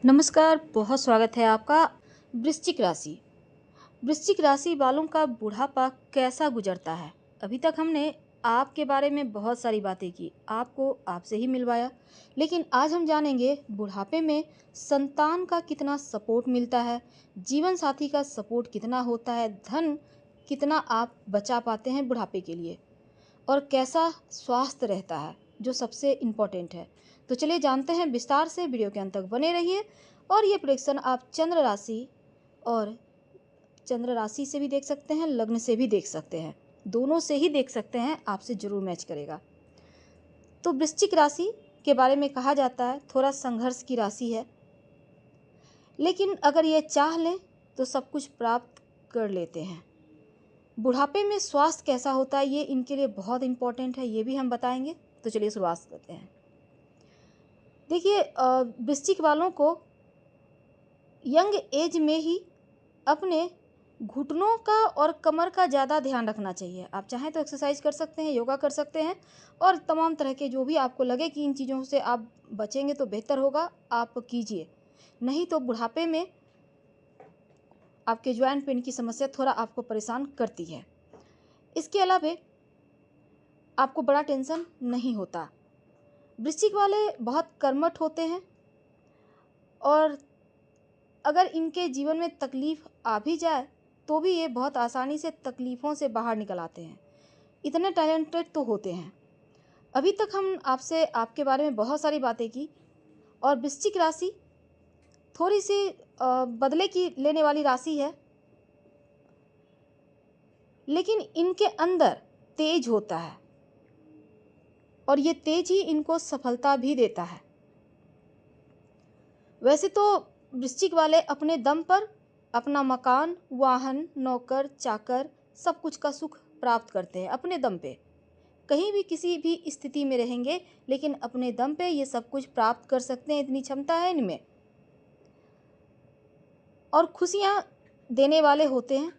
नमस्कार, बहुत स्वागत है आपका। वृश्चिक राशि। वृश्चिक राशि वालों का बुढ़ापा कैसा गुजरता है? अभी तक हमने आपके बारे में बहुत सारी बातें की, आपको आपसे ही मिलवाया, लेकिन आज हम जानेंगे बुढ़ापे में संतान का कितना सपोर्ट मिलता है, जीवन साथी का सपोर्ट कितना होता है, धन कितना आप बचा पाते हैं बुढ़ापे के लिए, और कैसा स्वास्थ्य रहता है, जो सबसे इम्पोर्टेंट है। तो चलिए जानते हैं विस्तार से, वीडियो के अंत तक बने रहिए। और ये प्रेडिक्शन आप चंद्र राशि से भी देख सकते हैं, लग्न से भी देख सकते हैं, दोनों से ही देख सकते हैं, आपसे जरूर मैच करेगा। तो वृश्चिक राशि के बारे में कहा जाता है थोड़ा संघर्ष की राशि है, लेकिन अगर ये चाह लें तो सब कुछ प्राप्त कर लेते हैं। बुढ़ापे में स्वास्थ्य कैसा होता है, ये इनके लिए बहुत इम्पोर्टेंट है, ये भी हम बताएंगे। तो चलिए शुरुआत करते हैं। देखिए, वृश्चिक वालों को यंग एज में ही अपने घुटनों का और कमर का ज़्यादा ध्यान रखना चाहिए। आप चाहें तो एक्सरसाइज कर सकते हैं, योगा कर सकते हैं, और तमाम तरह के जो भी आपको लगे कि इन चीज़ों से आप बचेंगे तो बेहतर होगा, आप कीजिए। नहीं तो बुढ़ापे में आपके जॉइंट पेन की समस्या थोड़ा आपको परेशान करती है। इसके अलावा आपको बड़ा टेंशन नहीं होता। वृश्चिक वाले बहुत कर्मठ होते हैं, और अगर इनके जीवन में तकलीफ़ आ भी जाए तो भी ये बहुत आसानी से तकलीफ़ों से बाहर निकल आते हैं। इतने टैलेंटेड तो होते हैं। अभी तक हम आपसे आपके बारे में बहुत सारी बातें की, और वृश्चिक राशि थोड़ी सी बदले की लेने वाली राशि है, लेकिन इनके अंदर तेज होता है, और ये तेज ही इनको सफलता भी देता है। वैसे तो वृश्चिक वाले अपने दम पर अपना मकान, वाहन, नौकर चाकर सब कुछ का सुख प्राप्त करते हैं अपने दम पे। कहीं भी किसी भी स्थिति में रहेंगे, लेकिन अपने दम पे ये सब कुछ प्राप्त कर सकते हैं, इतनी क्षमता है इनमें, और खुशियाँ देने वाले होते हैं।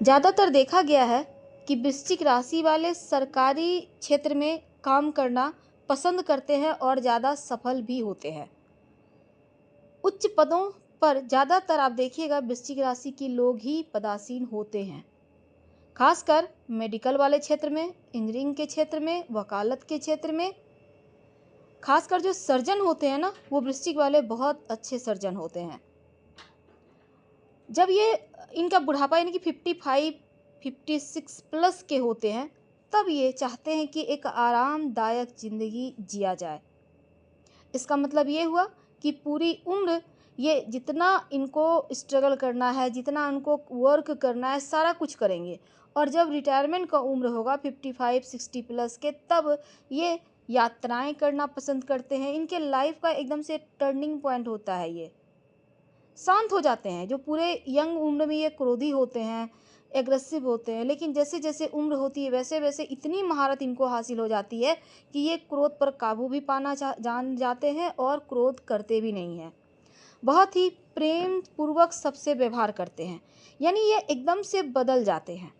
ज़्यादातर देखा गया है कि वृश्चिक राशि वाले सरकारी क्षेत्र में काम करना पसंद करते हैं और ज़्यादा सफल भी होते हैं। उच्च पदों पर ज़्यादातर आप देखिएगा वृश्चिक राशि के लोग ही पदासीन होते हैं, खासकर मेडिकल वाले क्षेत्र में, इंजीनियरिंग के क्षेत्र में, वकालत के क्षेत्र में। खासकर जो सर्जन होते हैं ना, वो वृश्चिक वाले बहुत अच्छे सर्जन होते हैं। जब ये इनका बुढ़ापा यानी कि 55, 56 प्लस के होते हैं, तब ये चाहते हैं कि एक आरामदायक ज़िंदगी जिया जाए। इसका मतलब ये हुआ कि पूरी उम्र ये जितना इनको स्ट्रगल करना है, जितना उनको वर्क करना है, सारा कुछ करेंगे, और जब रिटायरमेंट का उम्र होगा 55, 60 प्लस के, तब ये यात्राएं करना पसंद करते हैं। इनके लाइफ का एकदम से टर्निंग पॉइंट होता है, ये शांत हो जाते हैं। जो पूरे यंग उम्र में ये क्रोधी होते हैं, एग्रेसिव होते हैं, लेकिन जैसे जैसे उम्र होती है वैसे वैसे इतनी महारत इनको हासिल हो जाती है कि ये क्रोध पर काबू भी पाना जान जाते हैं, और क्रोध करते भी नहीं हैं। बहुत ही प्रेम पूर्वक सबसे व्यवहार करते हैं, यानी ये एकदम से बदल जाते हैं।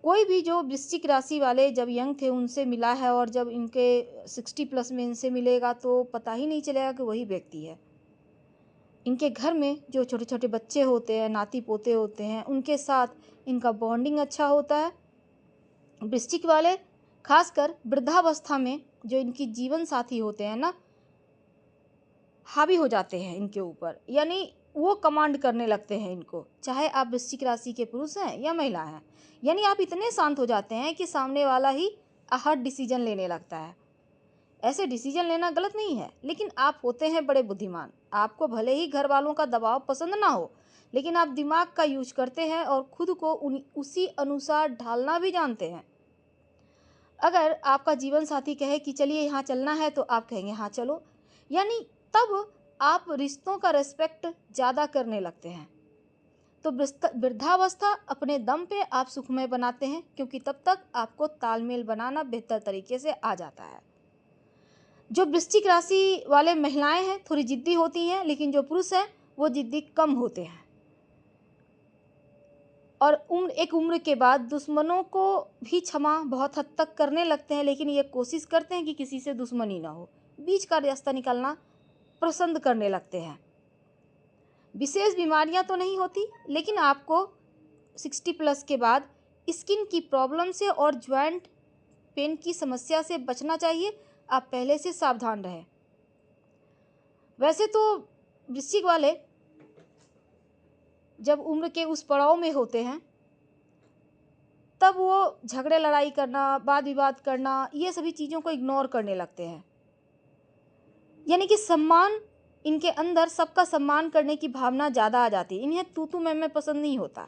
कोई भी जो वृश्चिक राशि वाले जब यंग थे उनसे मिला है, और जब इनके 60 प्लस में इनसे मिलेगा तो पता ही नहीं चलेगा कि वही व्यक्ति है। इनके घर में जो छोटे छोटे बच्चे होते हैं, नाती पोते होते हैं, उनके साथ इनका बॉन्डिंग अच्छा होता है। वृश्चिक वाले खासकर वृद्धावस्था में जो इनकी जीवन साथी होते हैं ना, हावी हो जाते हैं इनके ऊपर, यानी वो कमांड करने लगते हैं इनको, चाहे आप वृश्चिक राशि के पुरुष हैं या महिला हैं। यानी आप इतने शांत हो जाते हैं कि सामने वाला ही हर डिसीजन लेने लगता है। ऐसे डिसीजन लेना गलत नहीं है, लेकिन आप होते हैं बड़े बुद्धिमान। आपको भले ही घर वालों का दबाव पसंद ना हो, लेकिन आप दिमाग का यूज करते हैं और खुद को उसी अनुसार ढालना भी जानते हैं। अगर आपका जीवन साथी कहे कि चलिए यहाँ चलना है, तो आप कहेंगे हाँ चलो, यानी तब आप रिश्तों का रेस्पेक्ट ज़्यादा करने लगते हैं। तो वृद्धावस्था अपने दम पे आप सुखमय बनाते हैं, क्योंकि तब तक आपको तालमेल बनाना बेहतर तरीके से आ जाता है। जो वृश्चिक राशि वाले महिलाएं हैं थोड़ी जिद्दी होती हैं, लेकिन जो पुरुष हैं वो जिद्दी कम होते हैं। और एक उम्र के बाद दुश्मनों को भी क्षमा बहुत हद तक करने लगते हैं, लेकिन ये कोशिश करते हैं कि किसी से दुश्मनी ना हो, बीच का रास्ता निकालना पसंद करने लगते हैं। विशेष बीमारियां तो नहीं होती, लेकिन आपको 60+ के बाद स्किन की प्रॉब्लम से और जॉइंट पेन की समस्या से बचना चाहिए। आप पहले से सावधान रहें। वैसे तो वृश्चिक वाले जब उम्र के उस पड़ाव में होते हैं, तब वो झगड़े लड़ाई करना, वाद विवाद करना, ये सभी चीज़ों को इग्नोर करने लगते हैं। यानी कि सम्मान, इनके अंदर सबका सम्मान करने की भावना ज़्यादा आ जाती है। इन्हें तू मैं पसंद नहीं होता,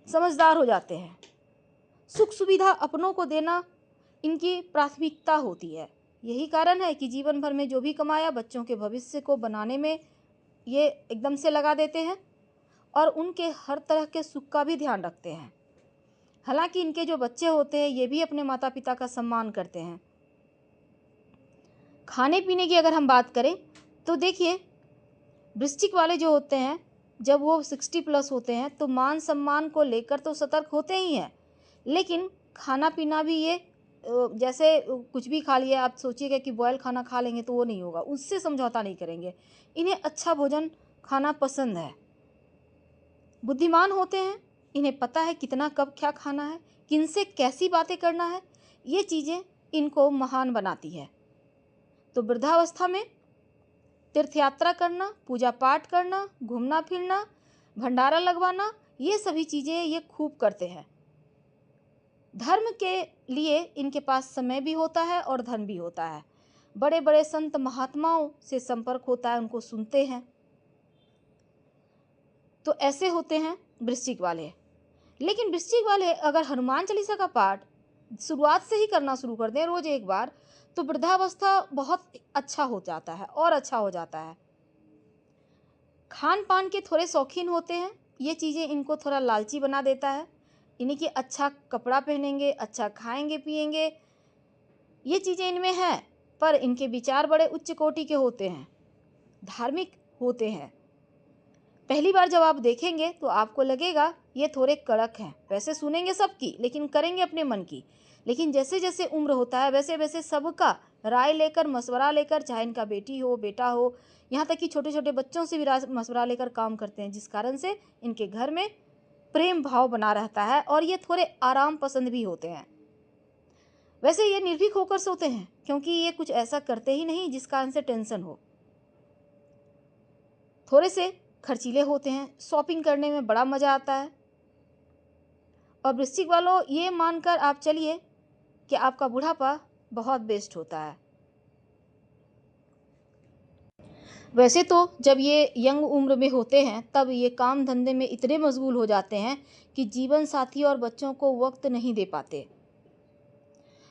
समझदार हो जाते हैं। सुख सुविधा अपनों को देना इनकी प्राथमिकता होती है। यही कारण है कि जीवन भर में जो भी कमाया बच्चों के भविष्य को बनाने में ये एकदम से लगा देते हैं और उनके हर तरह के सुख का भी ध्यान रखते हैं। हालांकि इनके जो बच्चे होते हैं ये भी अपने माता पिता का सम्मान करते हैं। खाने पीने की अगर हम बात करें तो देखिए, वृश्चिक वाले जो होते हैं जब वो 60+ होते हैं तो मान सम्मान को लेकर तो सतर्क होते ही हैं, लेकिन खाना पीना भी ये जैसे कुछ भी खा लिया, आप सोचिएगा कि बॉयल खाना खा लेंगे तो वो नहीं होगा, उससे समझौता नहीं करेंगे। इन्हें अच्छा भोजन खाना पसंद है। बुद्धिमान होते हैं, इन्हें पता है कितना कब क्या खाना है, किनसे कैसी बातें करना है, ये चीज़ें इनको महान बनाती है। तो वृद्धावस्था में तीर्थ यात्रा करना, पूजा पाठ करना, घूमना फिरना, भंडारा लगवाना, ये सभी चीज़ें ये खूब करते हैं। धर्म के लिए इनके पास समय भी होता है और धन भी होता है। बड़े बड़े संत महात्माओं से संपर्क होता है, उनको सुनते हैं। तो ऐसे होते हैं वृश्चिक वाले। लेकिन वृश्चिक वाले अगर हनुमान चालीसा का पाठ शुरुआत से ही करना शुरू कर दें रोज एक बार, तो वृद्धावस्था बहुत अच्छा हो जाता है और अच्छा हो जाता है। खान पान के थोड़े शौकीन होते हैं, ये चीज़ें इनको थोड़ा लालची बना देता है। इन्हीं कि अच्छा कपड़ा पहनेंगे, अच्छा खाएंगे पिएंगे, ये चीज़ें इनमें हैं, पर इनके विचार बड़े उच्च कोटि के होते हैं, धार्मिक होते हैं। पहली बार जब आप देखेंगे तो आपको लगेगा ये थोड़े कड़क हैं, वैसे सुनेंगे सबकी लेकिन करेंगे अपने मन की। लेकिन जैसे जैसे उम्र होता है वैसे वैसे सबका राय लेकर, मशवरा लेकर, चाहे इनका बेटी हो बेटा हो, यहाँ तक कि छोटे छोटे बच्चों से भी मशवरा लेकर काम करते हैं, जिस कारण से इनके घर में प्रेम भाव बना रहता है और ये थोड़े आराम पसंद भी होते हैं। वैसे ये निर्भीक होकर सोते हैं, क्योंकि ये कुछ ऐसा करते ही नहीं जिस कारण से टेंशन हो। थोड़े से खर्चीले होते हैं, शॉपिंग करने में बड़ा मज़ा आता है। और वृश्चिक वालों, ये मानकर आप चलिए कि आपका बुढ़ापा बहुत बेस्ट होता है। वैसे तो जब ये यंग उम्र में होते हैं तब ये काम धंधे में इतने मशगूल हो जाते हैं कि जीवन साथी और बच्चों को वक्त नहीं दे पाते।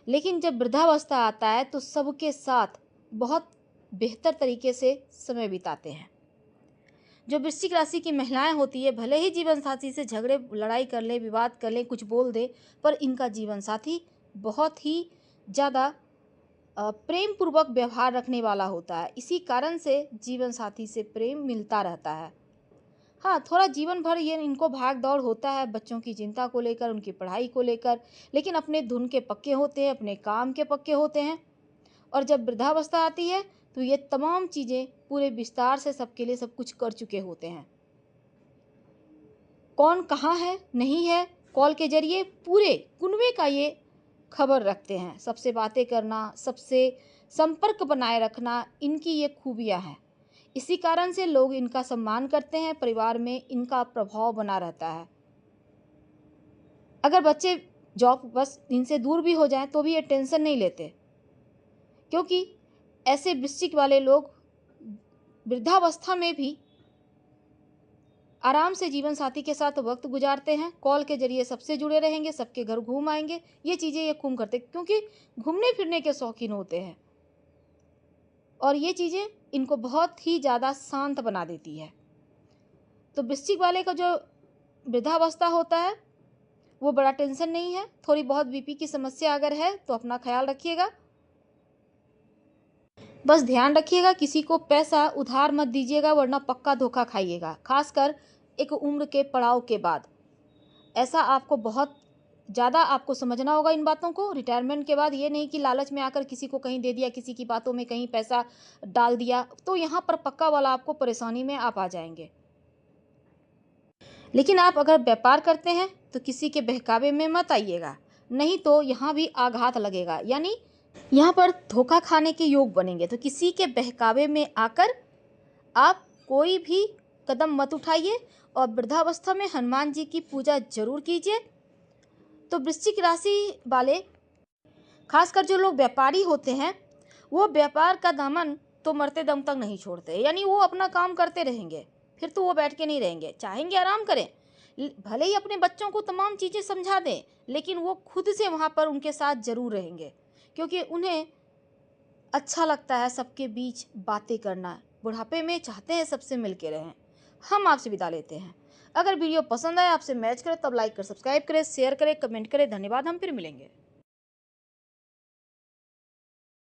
लेकिन जब वृद्धावस्था आता है तो सबके साथ बहुत बेहतर तरीके से समय बिताते हैं। जो वृश्चिक राशि की महिलाएं होती है, भले ही जीवन साथी से झगड़े लड़ाई कर ले, विवाद कर ले, कुछ बोल दे, पर इनका जीवन साथी बहुत ही ज़्यादा प्रेम पूर्वक व्यवहार रखने वाला होता है। इसी कारण से जीवन साथी से प्रेम मिलता रहता है। हाँ, थोड़ा जीवन भर ये इनको भाग दौड़ होता है बच्चों की चिंता को लेकर, उनकी पढ़ाई को लेकर, लेकिन अपने धुन के पक्के होते हैं, अपने काम के पक्के होते हैं। और जब वृद्धावस्था आती है तो ये तमाम चीज़ें पूरे विस्तार से सबके लिए सब कुछ कर चुके होते हैं। कौन कहाँ है नहीं है, कॉल के जरिए पूरे कुनबे का ये खबर रखते हैं। सबसे बातें करना, सबसे संपर्क बनाए रखना, इनकी ये खूबियाँ हैं। इसी कारण से लोग इनका सम्मान करते हैं, परिवार में इनका प्रभाव बना रहता है। अगर बच्चे जॉब बस इनसे दूर भी हो जाएं तो भी ये टेंशन नहीं लेते, क्योंकि ऐसे वृश्चिक वाले लोग वृद्धावस्था में भी आराम से जीवन साथी के साथ वक्त गुजारते हैं। कॉल के जरिए सबसे जुड़े रहेंगे, सबके घर घूम आएंगे, ये चीज़ें ये खूब करते, क्योंकि घूमने फिरने के शौकीन होते हैं और ये चीज़ें इनको बहुत ही ज़्यादा शांत बना देती है। तो वृश्चिक वाले का जो वृद्धावस्था होता है वो बड़ा टेंशन नहीं है। थोड़ी बहुत बीपी की समस्या अगर है तो अपना ख्याल रखिएगा। बस ध्यान रखिएगा किसी को पैसा उधार मत दीजिएगा, वरना पक्का धोखा खाइएगा, खासकर एक उम्र के पड़ाव के बाद। ऐसा आपको बहुत ज़्यादा आपको समझना होगा इन बातों को। रिटायरमेंट के बाद ये नहीं कि लालच में आकर किसी को कहीं दे दिया, किसी की बातों में कहीं पैसा डाल दिया, तो यहाँ पर पक्का वाला आपको परेशानी में आप आ जाएँगे। लेकिन आप अगर व्यापार करते हैं तो किसी के बहकावे में मत आइएगा, नहीं तो यहाँ भी आघात लगेगा, यानी यहाँ पर धोखा खाने के योग बनेंगे। तो किसी के बहकावे में आकर आप कोई भी कदम मत उठाइए और वृद्धावस्था में हनुमान जी की पूजा जरूर कीजिए। तो वृश्चिक राशि वाले, खासकर जो लोग व्यापारी होते हैं, वो व्यापार का दामन तो मरते दम तक नहीं छोड़ते, यानी वो अपना काम करते रहेंगे, फिर तो वो बैठ के नहीं रहेंगे, चाहेंगे आराम करें, भले ही अपने बच्चों को तमाम चीज़ें समझा दें, लेकिन वो खुद से वहाँ पर उनके साथ ज़रूर रहेंगे, क्योंकि उन्हें अच्छा लगता है सबके बीच बातें करना। बुढ़ापे में चाहते हैं सबसे मिल के रहें। हम आपसे विदा लेते हैं। अगर वीडियो पसंद आए, आपसे मैच करे, तब लाइक कर सब्सक्राइब करें, शेयर करें, कमेंट करें। धन्यवाद। हम फिर मिलेंगे।